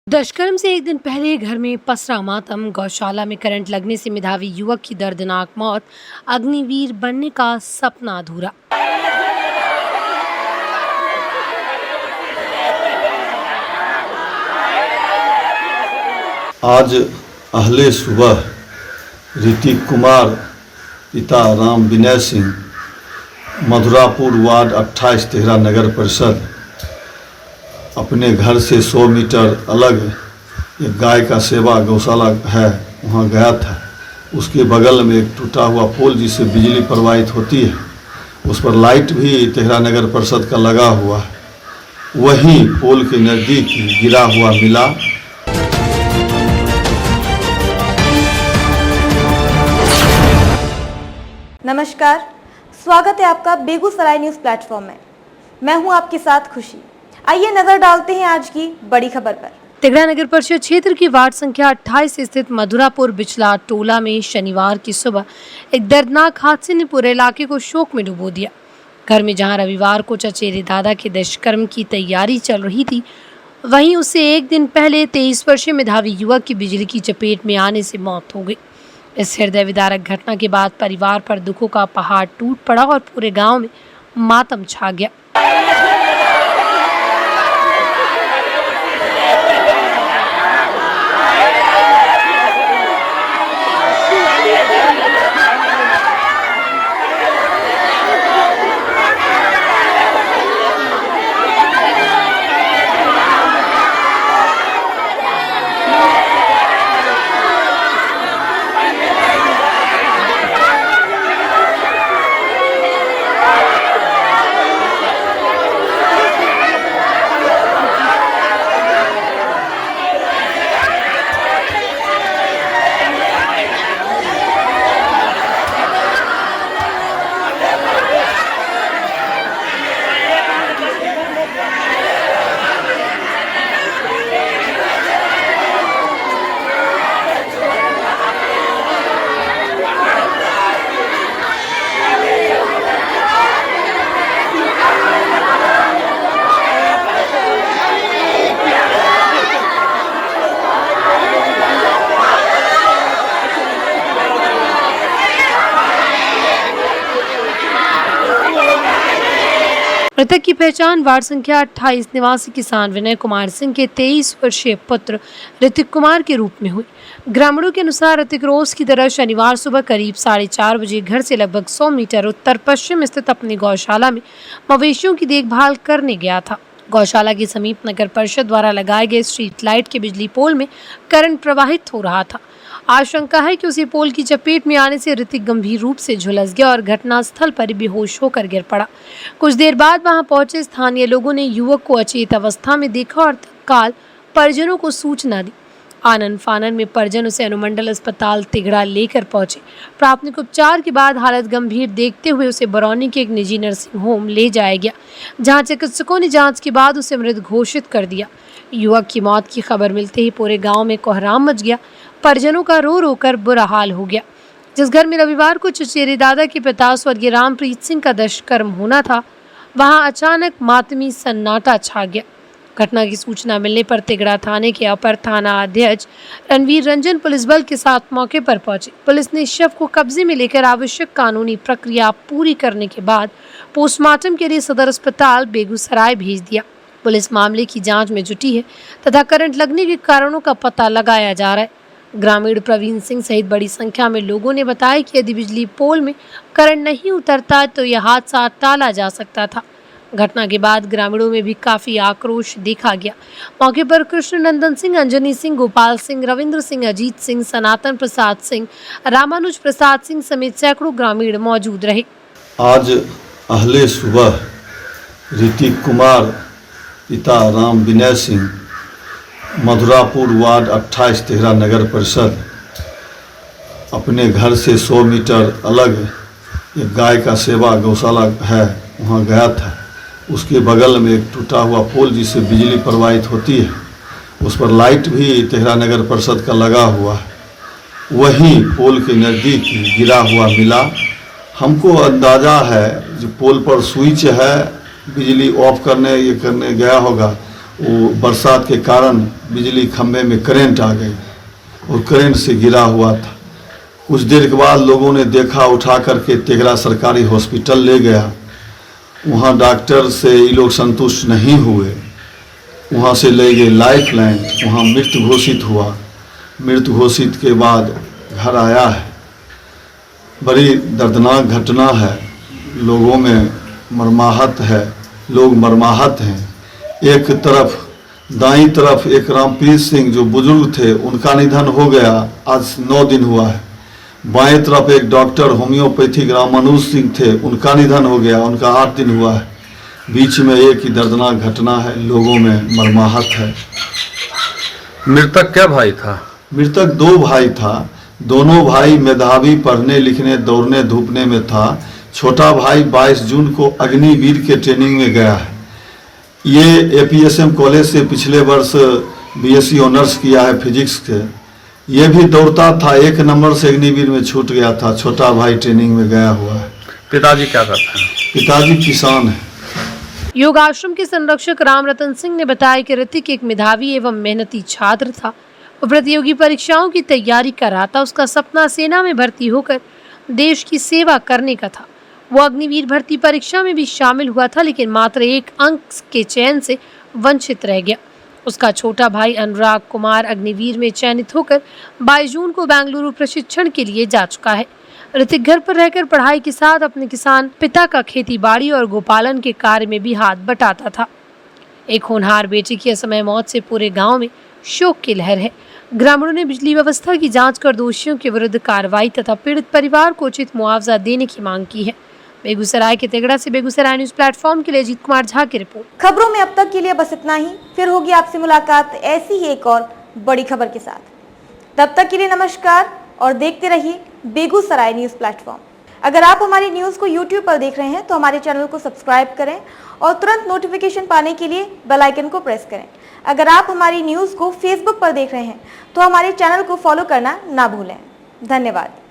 दुष्कर्म से एक दिन पहले घर में पसरा मातम, गौशाला में करंट लगने से मेधावी युवक की दर्दनाक मौत, अग्निवीर बनने का सपना अधूरा। आज अहले सुबह ऋतिक कुमार पिता राम विनय सिंह मधुरापुर वार्ड 28 तेहरा नगर परिषद अपने घर से 100 मीटर अलग एक गाय का सेवा गौशाला है, वहाँ गया था। उसके बगल में एक टूटा हुआ पोल जिससे बिजली प्रवाहित होती है, उस पर लाइट भी तेहरा नगर परिषद का लगा हुआ है। वहीं पोल के नज़दीक गिरा हुआ मिला। नमस्कार, स्वागत है आपका बेगूसराय न्यूज़ प्लेटफॉर्म में। मैं हूं आपके साथ खुशी। आइए नजर डालते हैं आज की बड़ी खबर पर। तेघड़ा नगर परिषद क्षेत्र की वार्ड संख्या 28 स्थित मधुरापुर बिचला टोला में शनिवार की सुबह एक दर्दनाक हादसे ने पूरे इलाके को शोक में डुबो दिया। घर में जहां रविवार को चचेरे दादा के दुष्कर्म की तैयारी चल रही थी, वहीं उससे एक दिन पहले 23 वर्षीय मेधावी युवक की बिजली की चपेट में आने से मौत हो गई। इस हृदय विदारक घटना के बाद परिवार पर दुखों का पहाड़ टूट पड़ा और पूरे गांव में मातम छा गया। मृतक की पहचान वार्ड संख्या 28 निवासी किसान विनय कुमार सिंह के 23 वर्षीय पुत्र ऋतिक कुमार के रूप में हुई। ग्रामीणों के अनुसार ऋतिक रोज की तरह शनिवार सुबह करीब 4:30 बजे घर से लगभग 100 मीटर उत्तर पश्चिम स्थित अपनी गौशाला में मवेशियों की देखभाल करने गया था। गौशाला के समीप नगर परिषद द्वारा लगाए गए स्ट्रीट लाइट के बिजली पोल में करंट प्रवाहित हो रहा था। आशंका है कि उसी पोल की चपेट में आने से ऋतिक गंभीर रूप से झुलस गया और घटनास्थल पर बेहोश होकर गिर पड़ा। कुछ देर बाद वहां पहुंचे स्थानीय लोगों ने युवक को अचेत अवस्था में देखा और तत्काल परिजनों को सूचना दी। आनन फानन में परिजन उसे अनुमंडल अस्पताल तिगड़ा लेकर पहुंचे। प्राथमिक उपचार के बाद हालत गंभीर देखते हुए उसे बरौनी के एक निजी नर्सिंग होम ले जाया गया, जहां चिकित्सकों ने जांच के बाद उसे मृत घोषित कर दिया। युवक की मौत की खबर मिलते ही पूरे गांव में कोहराम मच गया। परिजनों का रो रो कर बुरा हाल हो गया। जिस घर में रविवार को चचेरे दादा के पिता स्वर्गीय रामप्रीत सिंह का दुष्कर्म होना था, वहां अचानक मातमी सन्नाटा छा गया। घटना की सूचना मिलने पर तिगड़ा थाने के अपर थाना अध्यक्ष रणवीर रंजन पुलिस बल के साथ मौके पर पहुंचे। पुलिस ने शव को कब्जे में लेकर आवश्यक कानूनी प्रक्रिया पूरी करने के बाद पोस्टमार्टम के लिए सदर अस्पताल बेगूसराय भेज दिया। पुलिस मामले की जांच में जुटी है तथा करंट लगने के कारणों का पता लगाया जा रहा है। ग्रामीण प्रवीण सिंह सहित बड़ी संख्या में लोगों ने बताया कि यदि बिजली पोल में करंट नहीं उतरता तो यह हादसा टाला जा सकता था। घटना के बाद ग्रामीणों में भी काफी आक्रोश देखा गया। मौके पर कृष्ण नंदन सिंह, अंजनी सिंह, गोपाल सिंह, रविंद्र सिंह, अजीत सिंह, सनातन प्रसाद सिंह, रामानुज प्रसाद सिंह समेत सैकड़ों ग्रामीण मौजूद रहे। आज अहले सुबह ऋतिक कुमार पिता राम विनय सिंह मधुरापुर वार्ड 28 तेहरा नगर परिषद अपने घर से 100 मीटर अलग एक गाय का सेवा गौशाला है, वहाँ गया था। उसके बगल में एक टूटा हुआ पोल जिससे बिजली प्रवाहित होती है, उस पर लाइट भी तेहरा नगर परिषद का लगा हुआ है। वहीं पोल के नज़दीक गिरा हुआ मिला। हमको अंदाज़ा है जो पोल पर स्विच है, बिजली ऑफ करने ये करने गया होगा, वो बरसात के कारण बिजली खंभे में करंट आ गई और करंट से गिरा हुआ था। कुछ देर के बाद लोगों ने देखा, उठा करके तेघरा सरकारी हॉस्पिटल ले गया। वहाँ डॉक्टर से ये लोग संतुष्ट नहीं हुए, वहाँ से ले गए लाइफ लाइन, वहाँ मृत घोषित हुआ। मृत घोषित के बाद घर आया है। बड़ी दर्दनाक घटना है, लोगों में मर्माहत है, लोग मर्माहत हैं। एक तरफ दाईं तरफ एक रामप्रीत सिंह जो बुजुर्ग थे, उनका निधन हो गया, आज 9 दिन हुआ है। बाएं तरफ एक डॉक्टर होम्योपैथिक रामानुज सिंह थे, उनका निधन हो गया, उनका 8 दिन हुआ है। बीच में एक ही दर्दनाक घटना है, लोगों में मर्माहत है। मृतक क्या भाई था? मृतक 2 भाई था। दोनों भाई मेधावी, पढ़ने लिखने दौड़ने धूपने में था। छोटा भाई 22 जून को अग्निवीर के ट्रेनिंग में गया है। ये APSM कॉलेज से पिछले वर्ष BSc ऑनर्स किया है फिजिक्स के। ये भी दौड़ता था, 1 नंबर से अग्निवीर में छूट गया था। छोटा भाई ट्रेनिंग में गया हुआ है। पिताजी क्या करते हैं? पिताजी किसान है। योग आश्रम के संरक्षक राम रतन सिंह ने बताया कि ऋतिक एक मेधावी एवं मेहनती छात्र था। वो प्रतियोगी परीक्षाओं की तैयारी कर रहा था। उसका सपना सेना में भर्ती होकर देश की सेवा करने का था। वो अग्निवीर भर्ती परीक्षा में भी शामिल हुआ था, लेकिन मात्र 1 अंक के चयन से वंचित रह गया। उसका छोटा भाई अनुराग कुमार अग्निवीर में चयनित होकर 22 जून को बेंगलुरु प्रशिक्षण के लिए जा चुका है। ऋतिक घर पर रहकर पढ़ाई के साथ अपने किसान पिता का खेती बाड़ी और गोपालन के कार्य में भी हाथ बटाता था। एक होनहार बेटे की असमय मौत से पूरे गांव में शोक की लहर है। ग्रामीणों ने बिजली व्यवस्था की जांच कर दोषियों के विरुद्ध कार्रवाई तथा पीड़ित परिवार को उचित मुआवजा देने की मांग की है। बेगूसराय के तेगड़ा से बेगूसराय न्यूज प्लेटफॉर्म के लिए अजीत कुमार झा की रिपोर्ट। खबरों में अब तक के लिए बस इतना ही। फिर होगी आपसे मुलाकात ऐसी ही एक और बड़ी खबर के साथ। तब तक के लिए नमस्कार और देखते रहिए बेगूसराय न्यूज प्लेटफॉर्म। अगर आप हमारी न्यूज को YouTube पर देख रहे हैं तो हमारे चैनल को सब्सक्राइब करें और तुरंत नोटिफिकेशन पाने के लिए बेल आइकन को प्रेस करें। अगर आप हमारी न्यूज को Facebook पर देख रहे हैं तो हमारे चैनल को फॉलो करना ना भूलें। धन्यवाद।